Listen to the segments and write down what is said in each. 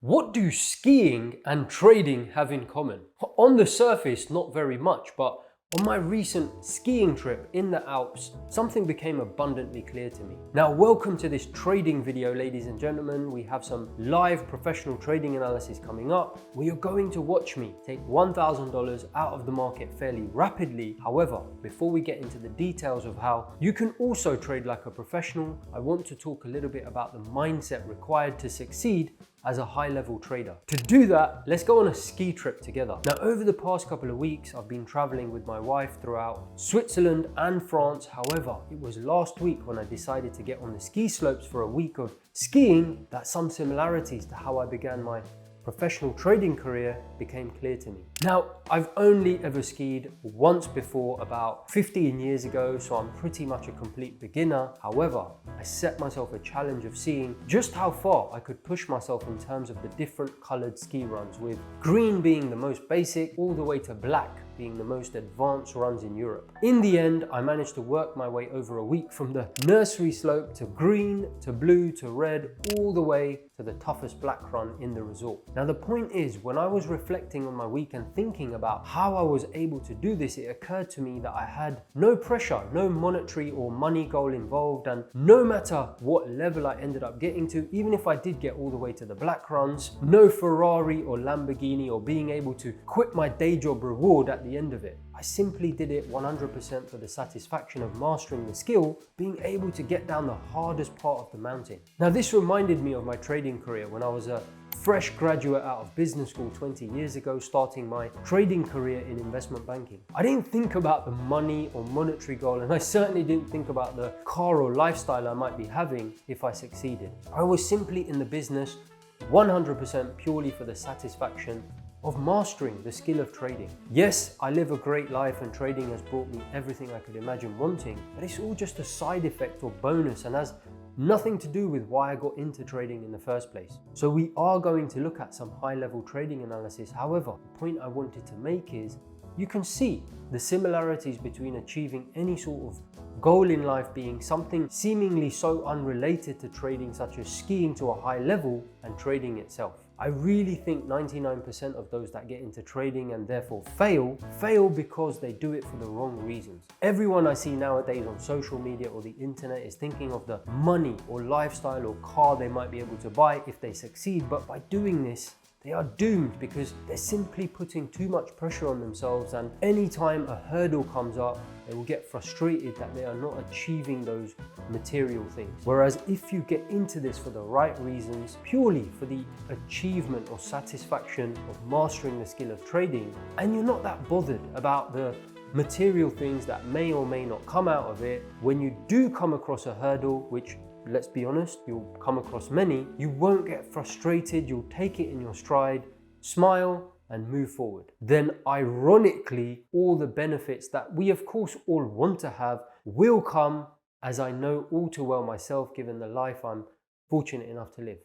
What do skiing and trading have in common? On the surface, not very much, but on my recent skiing trip in the Alps, something became abundantly clear to me. Now, welcome to this trading video, ladies and gentlemen. We have some live professional trading analysis coming up where you're going to watch me take $1,000 out of the market fairly rapidly. However, before we get into the details of how you can also trade like a professional, I want to talk a little bit about the mindset required to succeed as a high-level trader. To do that, let's go on a ski trip together. Now, over the past couple of weeks, I've been traveling with my wife throughout Switzerland and France. However, it was last week when I decided to get on the ski slopes for a week of skiing that some similarities to how I began my professional trading career became clear to me. Now, I've only ever skied once before about 15 years ago, so I'm pretty much a complete beginner. However, I set myself a challenge of seeing just how far I could push myself in terms of the different colored ski runs, with green being the most basic all the way to black being the most advanced runs in Europe. In the end, I managed to work my way over a week from the nursery slope to green, to blue, to red, all the way to the toughest black run in the resort. Now, the point is, when I was reflecting on my week and thinking about how I was able to do this, it occurred to me that I had no pressure, no monetary or money goal involved, and no matter what level I ended up getting to, even if I did get all the way to the black runs, no Ferrari or Lamborghini or being able to quit my day job reward at the end of it. I simply did it 100% for the satisfaction of mastering the skill, being able to get down the hardest part of the mountain. Now, this reminded me of my trading career when I was a fresh graduate out of business school 20 years ago, starting my trading career in investment banking. I didn't think about the money or monetary goal, and I certainly didn't think about the car or lifestyle I might be having if I succeeded. I was simply in the business 100% purely for the satisfaction of mastering the skill of trading. Yes, I live a great life and trading has brought me everything I could imagine wanting, but it's all just a side effect or bonus and has nothing to do with why I got into trading in the first place. So we are going to look at some high-level trading analysis. However, the point I wanted to make is you can see the similarities between achieving any sort of goal in life being something seemingly so unrelated to trading, such as skiing to a high level, and trading itself. I really think 99% of those that get into trading and therefore fail because they do it for the wrong reasons. Everyone I see nowadays on social media or the internet is thinking of the money or lifestyle or car they might be able to buy if they succeed, but by doing this, they are doomed because they're simply putting too much pressure on themselves, and anytime a hurdle comes up, they will get frustrated that they are not achieving those material things. Whereas if you get into this for the right reasons, purely for the achievement or satisfaction of mastering the skill of trading, and you're not that bothered about the material things that may or may not come out of it, when you do come across a hurdle, which, let's be honest, you'll come across many, you won't get frustrated, you'll take it in your stride, smile, and move forward. Then ironically, all the benefits that we of course all want to have will come, as I know all too well myself, given the life I'm fortunate enough to live.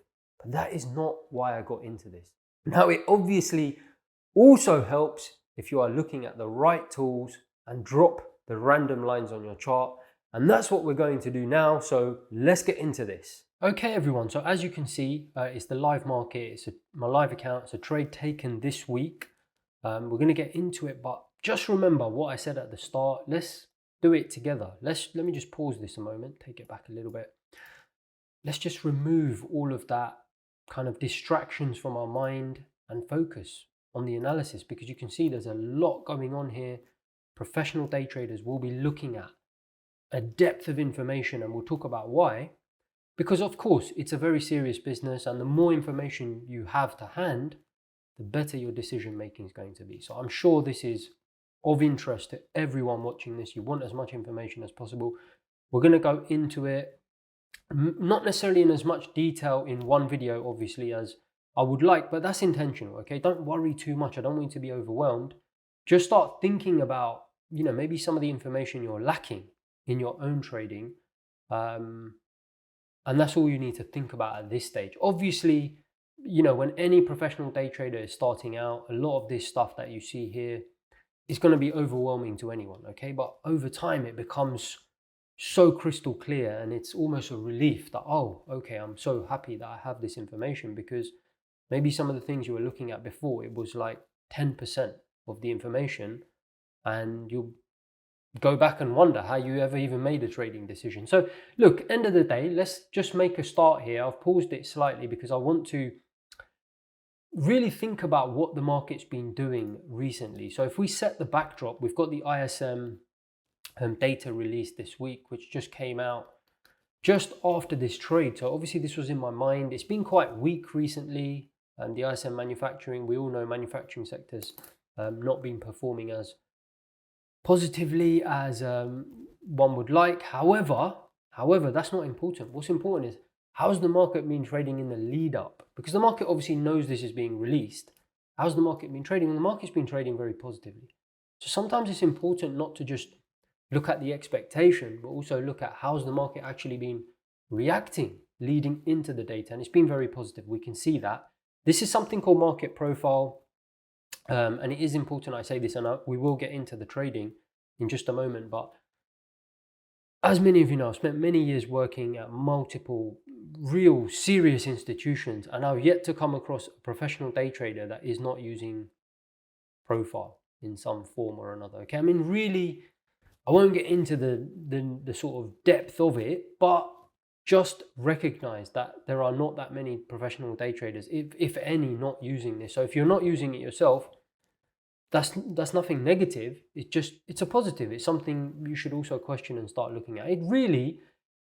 But that is not why I got into this. Now, it obviously also helps if you are looking at the right tools and drop the random lines on your chart. And that's what we're going to do now, so let's get into this. Okay everyone, so as you can see, it's the live market, it's my live account, it's a trade taken this week. We're going to get into it, but just remember what I said at the start. Let's do it together. Let me just pause this a moment, take it back a little bit. Let's just remove all of that kind of distractions from our mind and focus on the analysis, because you can see there's a lot going on here. Professional day traders will be looking at a depth of information, and we'll talk about why. Because of course, it's a very serious business, and the more information you have to hand, the better your decision making is going to be. So I'm sure this is of interest to everyone watching this. You want as much information as possible. We're going to go into it, not necessarily in as much detail in one video, obviously, as I would like, but that's intentional, okay? Don't worry too much. I don't want you to be overwhelmed. Just start thinking about, maybe some of the information you're lacking in your own trading. And that's all you need to think about at this stage. Obviously, when any professional day trader is starting out, a lot of this stuff that you see here is going to be overwhelming to anyone, okay? But over time, it becomes so crystal clear, and it's almost a relief that, oh, okay, I'm so happy that I have this information, because Maybe some of the things you were looking at before, it was like 10% of the information, and you'll go back and wonder how you ever even made a trading decision. So look, end of the day, let's just make a start here. I've paused it slightly because I want to really think about what the market's been doing recently. So if we set the backdrop, we've got the ISM data released this week, which just came out just after this trade. So obviously this was in my mind. It's been quite weak recently. The ISM manufacturing, we all know manufacturing sectors not been performing as positively as one would like. However, that's not important. What's important is, how's the market been trading in the lead up? Because the market obviously knows this is being released. How's the market been trading? And the market's been trading very positively. So sometimes it's important not to just look at the expectation, but also look at how's the market actually been reacting leading into the data. And it's been very positive. We can see that. This is something called market profile. And it is important I say this, and we will get into the trading in just a moment. But as many of you know, I've spent many years working at multiple real serious institutions, and I've yet to come across a professional day trader that is not using profile in some form or another. Okay, I mean, really, I won't get into the sort of depth of it, but just recognize that there are not that many professional day traders, if any, not using this. So if you're not using it yourself, that's nothing negative. It's a positive. It's something you should also question and start looking at.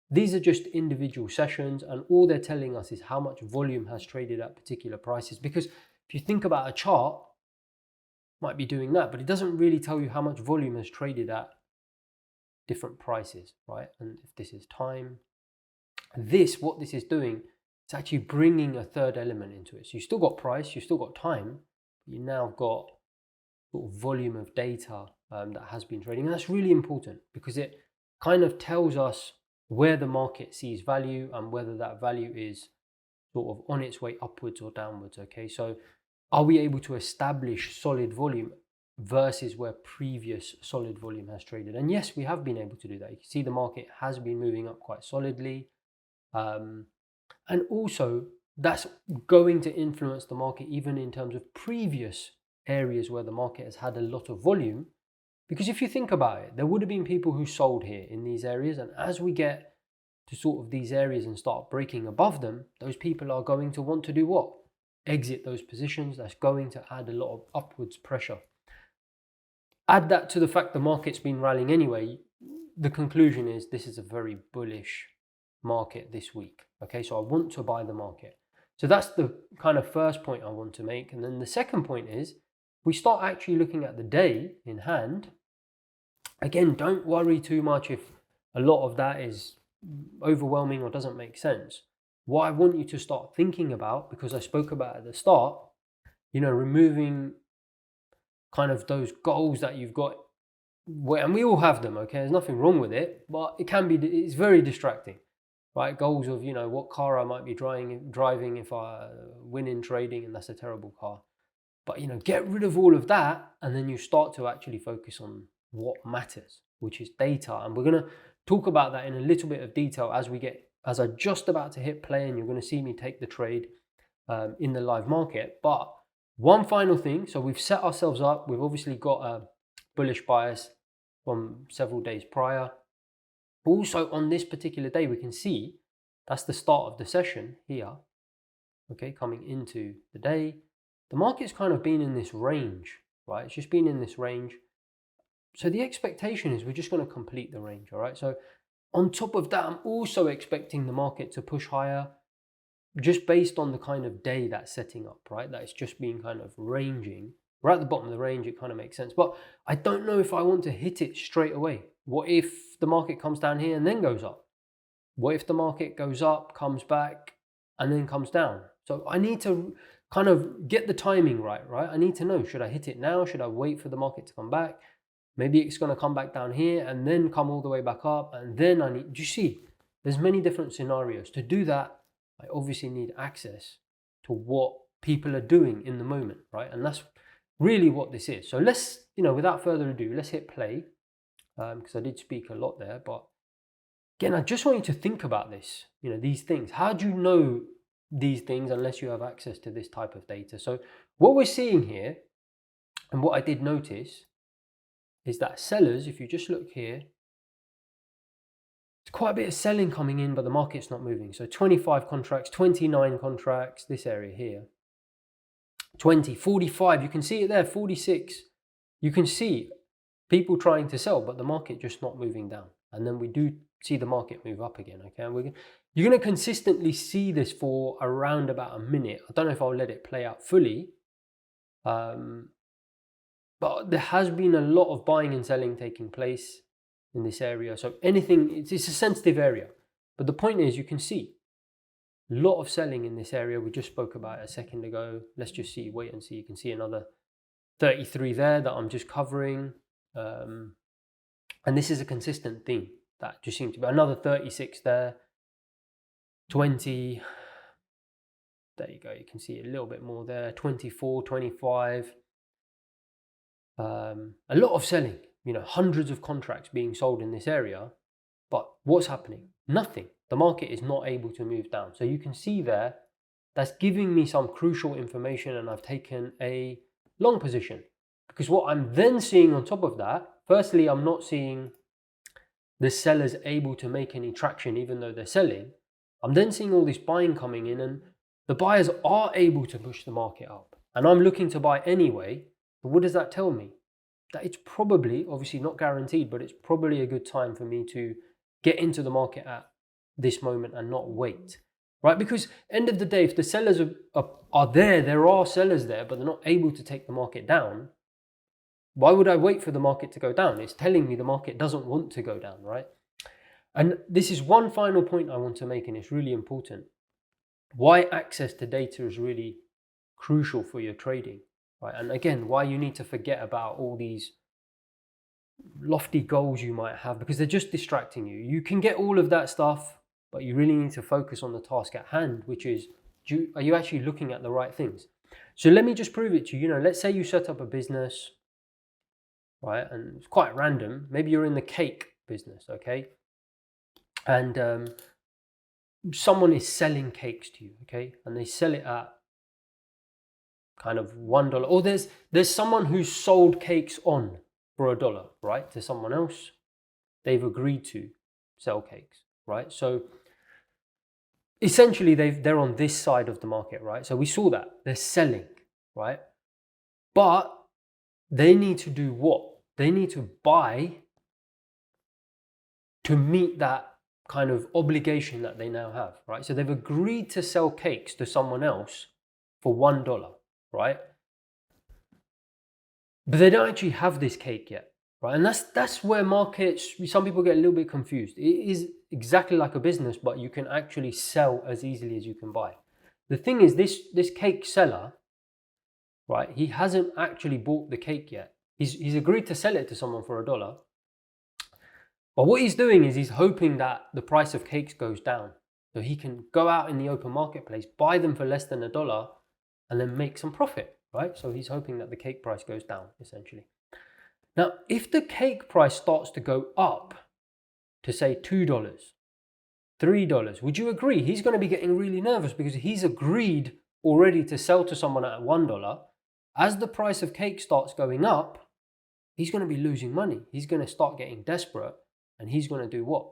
These are just individual sessions, and all they're telling us is how much volume has traded at particular prices. Because if you think about a chart, might be doing that, but it doesn't really tell you how much volume has traded at different prices, right? And if this is time, what this is doing, it's actually bringing a third element into it. So you still got price, you still got time, but you now got sort of volume of data that has been trading. And that's really important because it kind of tells us where the market sees value and whether that value is sort of on its way upwards or downwards. Okay, so are we able to establish solid volume versus where previous solid volume has traded? And yes, we have been able to do that. You can see the market has been moving up quite solidly. And also that's going to influence the market even in terms of previous areas where the market has had a lot of volume. Because if you think about it, there would have been people who sold here in these areas, and as we get to sort of these areas and start breaking above them, those people are going to want to do what? Exit those positions. That's going to add a lot of upwards pressure. Add that to the fact the market's been rallying anyway, the conclusion is this is a very bullish market this week. Okay, so I want to buy the market. So that's the kind of first point I want to make. And then the second point is, we start actually looking at the day in hand. Again, don't worry too much if a lot of that is overwhelming or doesn't make sense. What I want you to start thinking about, because I spoke about at the start, removing kind of those goals that you've got, and we all have them, okay? There's nothing wrong with it, but it's very distracting, right? Goals of, what car I might be driving if I win in trading, and that's a terrible car. But, get rid of all of that, and then you start to actually focus on what matters, which is data. And we're going to talk about that in a little bit of detail as I'm just about to hit play, and you're going to see me take the trade in the live market. But one final thing, so we've set ourselves up. We've obviously got a bullish bias from several days prior. Also on this particular day, we can see that's the start of the session here, okay, coming into the day. The market's kind of been in this range, right? It's just been in this range. So the expectation is we're just going to complete the range, all right? So on top of that, I'm also expecting the market to push higher just based on the kind of day that's setting up, right? That it's just been kind of ranging. We're at the bottom of the range, it kind of makes sense. But I don't know if I want to hit it straight away. What if the market comes down here and then goes up? What if the market goes up, comes back, and then comes down? So I need to kind of get the timing right? I need to know, should I hit it now? Should I wait for the market to come back? Maybe it's going to come back down here and then come all the way back up. And then do you see, there's many different scenarios. To do that, I obviously need access to what people are doing in the moment, right? And that's really what this is. So let's, without further ado, let's hit play, because I did speak a lot there. But again, I just want you to think about this, these things. How do you know these things unless you have access to this type of data. So what we're seeing here, and what I did notice, is that sellers, if you just look here, it's quite a bit of selling coming in, but the market's not moving. So 25 contracts, 29 contracts, this area here, 20, 45, you can see it there, 46. You can see people trying to sell, but the market just not moving down. And then we do see the market move up again, okay? And you're going to consistently see this for around about a minute. I don't know if I'll let it play out fully, but there has been a lot of buying and selling taking place in this area. So anything, it's a sensitive area. But the point is, you can see a lot of selling in this area. We just spoke about it a second ago. Let's just see, wait and see. You can see another 33 there that I'm just covering. And this is a consistent theme that just seems to be another 36 there, 20. There you go. You can see a little bit more there, 24, 25. A lot of selling, hundreds of contracts being sold in this area. But what's happening? Nothing. The market is not able to move down. So you can see there, that's giving me some crucial information, and I've taken a long position. Because what I'm then seeing on top of that, firstly, I'm not seeing the sellers able to make any traction even though they're selling. I'm then seeing all this buying coming in, and the buyers are able to push the market up. And I'm looking to buy anyway. But what does that tell me? That it's probably, obviously not guaranteed, but it's probably a good time for me to get into the market at this moment and not wait. Right? Because end of the day, if the sellers are there are sellers there, but they're not able to take the market down, why would I wait for the market to go down? It's telling me the market doesn't want to go down, right? And this is one final point I want to make, and it's really important. Why access to data is really crucial for your trading, right? And again, why you need to forget about all these lofty goals you might have, because they're just distracting you. You can get all of that stuff, but you really need to focus on the task at hand, which is, are you actually looking at the right things? So let me just prove it to you. Let's say you set up a business, right? And it's quite random. Maybe you're in the cake business, okay? And someone is selling cakes to you, okay? And they sell it at kind of $1. Or there's someone who's sold cakes on for $1, right? To someone else. They've agreed to sell cakes, right? So essentially they're on this side of the market, right? So we saw that. They're selling, right? But they need to do what? They need to buy to meet that kind of obligation that they now have, right? So they've agreed to sell cakes to someone else for $1, right? But they don't actually have this cake yet, right? And that's where markets, some people get a little bit confused. It is exactly like a business, but you can actually sell as easily as you can buy. The thing is, this cake seller, right? He hasn't actually bought the cake yet. He's agreed to sell it to someone for $1. But what he's doing is he's hoping that the price of cakes goes down. So he can go out in the open marketplace, buy them for less than $1, and then make some profit, right? So he's hoping that the cake price goes down, essentially. Now, if the cake price starts to go up to say $2, $3, would you agree? He's going to be getting really nervous because he's agreed already to sell to someone at $1. As the price of cake starts going up, he's going to be losing money. He's going to start getting desperate, and he's going to do what?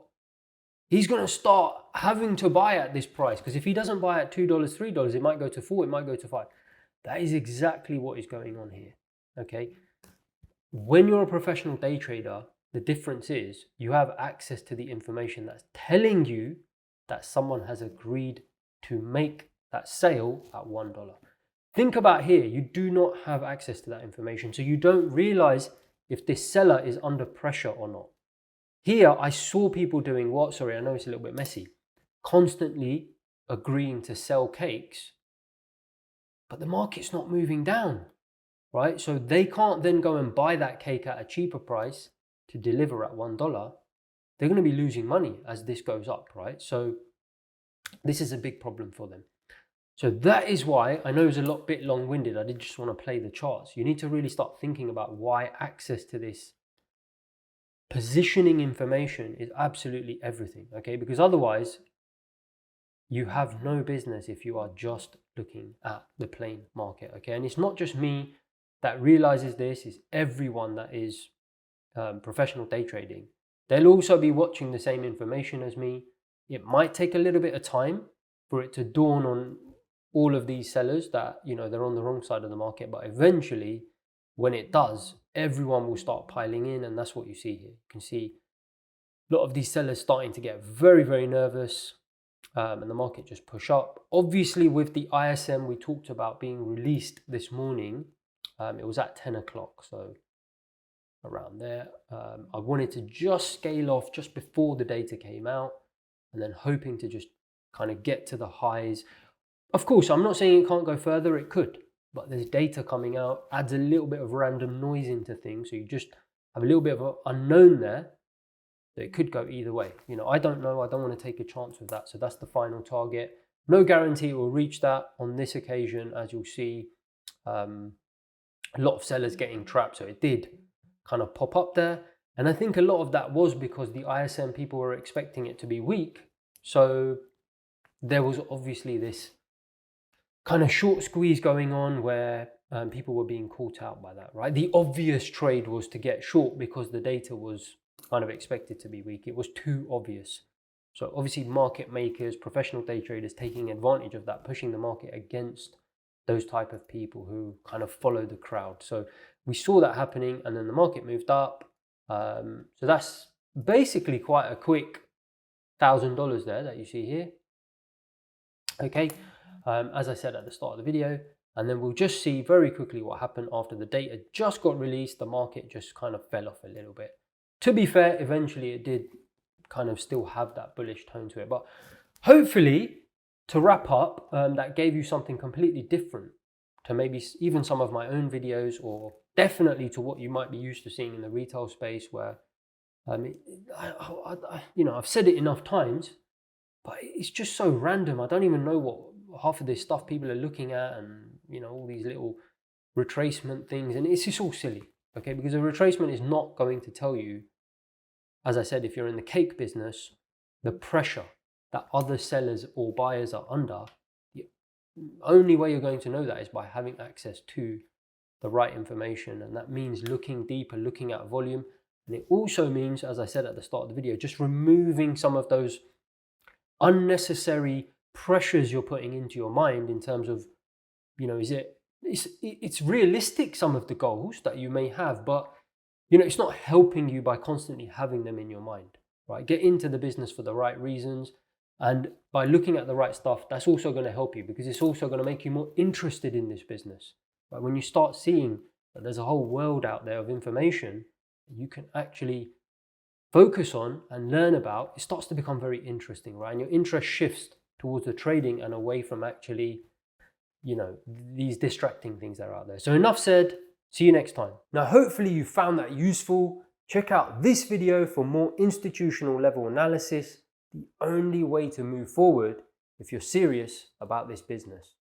He's going to start having to buy at this price, because if he doesn't buy at $2, $3, it might go to $4, it might go to $5. That is exactly what is going on here, okay? When you're a professional day trader, the difference is you have access to the information that's telling you that someone has agreed to make that sale at $1. Think about here, you do not have access to that information, so you don't realize if this seller is under pressure or not. Here, I saw people doing what? Sorry, I know it's a little bit messy. Constantly agreeing to sell cakes, but the market's not moving down, right? So they can't then go and buy that cake at a cheaper price to deliver at $1. They're going to be losing money as this goes up, right? So this is a big problem for them. So that is why, I know it's a bit long-winded, I did just want to play the charts. You need to really start thinking about why access to this positioning information is absolutely everything, okay? Because otherwise, you have no business if you are just looking at the plain market, okay? And it's not just me that realizes this, it's everyone that is professional day trading. They'll also be watching the same information as me. It might take a little bit of time for it to dawn on all of these sellers that, you know, they're on the wrong side of the market, but eventually when it does, everyone will start piling in, and that's what you see here. You can see a lot of these sellers starting to get very, very nervous, and the market just push up. Obviously, with the ISM we talked about being released this morning, it was at 10 o'clock, so around there. I wanted to just scale off just before the data came out, and then hoping to just kind of get to the highs. Of course, I'm not saying it can't go further, it could, but there's data coming out, adds a little bit of random noise into things, so you just have a little bit of an unknown there. So it could go either way. You know, I don't know, I don't want to take a chance with that, so that's the final target. No guarantee it will reach that on this occasion, as you'll see. A lot of sellers getting trapped, so it did kind of pop up there. And I think a lot of that was because the ISM people were expecting it to be weak. So there was obviously this kind of short squeeze going on where people were being caught out by that, right? The obvious trade was to get short because the data was kind of expected to be weak. It was too obvious. So obviously market makers, professional day traders taking advantage of that, pushing the market against those type of people who kind of follow the crowd. So we saw that happening, and then the market moved up. So that's basically quite a quick $1,000 there that you see here. Okay, as I said at the start of the video, and then we'll just see very quickly what happened after the data just got released. The market just kind of fell off a little bit. To be fair, eventually it did kind of still have that bullish tone to it, but hopefully, to wrap up, that gave you something completely different to maybe even some of my own videos, or definitely to what you might be used to seeing in the retail space, where, you know, I've said it enough times, but it's just so random. I don't even know what half of this stuff people are looking at, and, you know, all these little retracement things, and it's just all silly, okay? Because a retracement is not going to tell you, as I said, if you're in the cake business, the pressure that other sellers or buyers are under. The only way you're going to know that is by having access to the right information, and that means looking deeper, looking at volume. And it also means, as I said at the start of the video, just removing some of those unnecessary pressures you're putting into your mind in terms of, you know, it's realistic, some of the goals that you may have, but, you know, it's not helping you by constantly having them in your mind, right? Get into the business for the right reasons. And by looking at the right stuff, that's also going to help you, because it's also going to make you more interested in this business. Right? When you start seeing that there's a whole world out there of information you can actually focus on and learn about, it starts to become very interesting, right? And your interest shifts towards the trading and away from actually, you know, these distracting things that are out there. So enough said. See you next time. Now, hopefully you found that useful. Check out this video for more institutional level analysis. The only way to move forward if you're serious about this business.